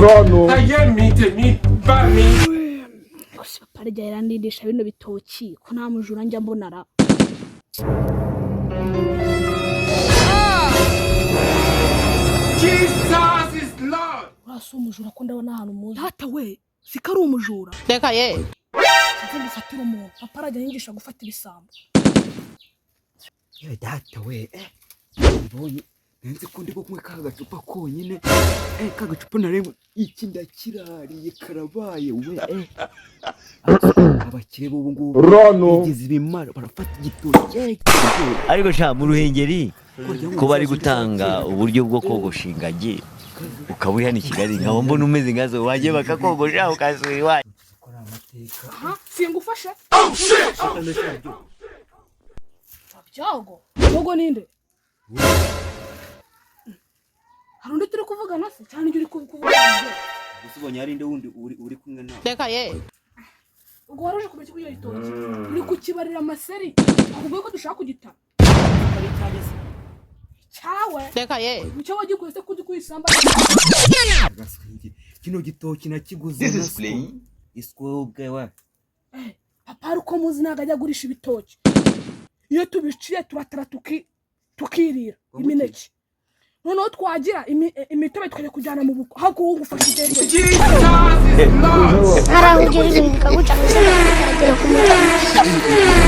Rano. gusa parya yarandindisha bino bitoki ko nta mujura njya mbonara. Jesus is Lord. Urasa umujura ko ndabona ahantu muzi. Hata we sikari umujura. Reka ye. Nze gufatira umuntu. Papa arajya yingisha gufata ibisambo. Yewe data we mbonye nzi ko ndi kumwe ka gacupa konyine ka gacupa nareba iki ndakirariye karabaye we abakire ubu ngubu Rano. igize ibimara barafata igitoki ariko sha mu ruhengeri ko bari gutanga uburyo bwo kogosha ingagi ukaba uri hano i Kigali nkaba mbona umeze nkazo wagiye bakakogosha ukasubira iwanyu. gukora amateka Aha, singufashe. Byago. Bogo ninde? Hari undi turi kuvugana se cyane uri kuvugana. usubonye ari nde wundi uri kumwe nawe. Reka ye. Ubwo waraje kumenya ko iyo itoki. Uri kukibarira amaseri. Akubwiye ko dushaka kugitana. Cyawe. Reka ye. Icyo wagikuye se kuyisamba. Kino gitoki nakiguze na iswobwe wa Papa ari uko muzi ntago ajya agurisha ibitoki. Iyo tubiciye turatara tukirira imineke. Noneho twagira imitobe twajya kujyana mu buko hakuwo gufasha igende. Jesus is Lord. Haraho ugeze bikaguca kugera ku mutwe.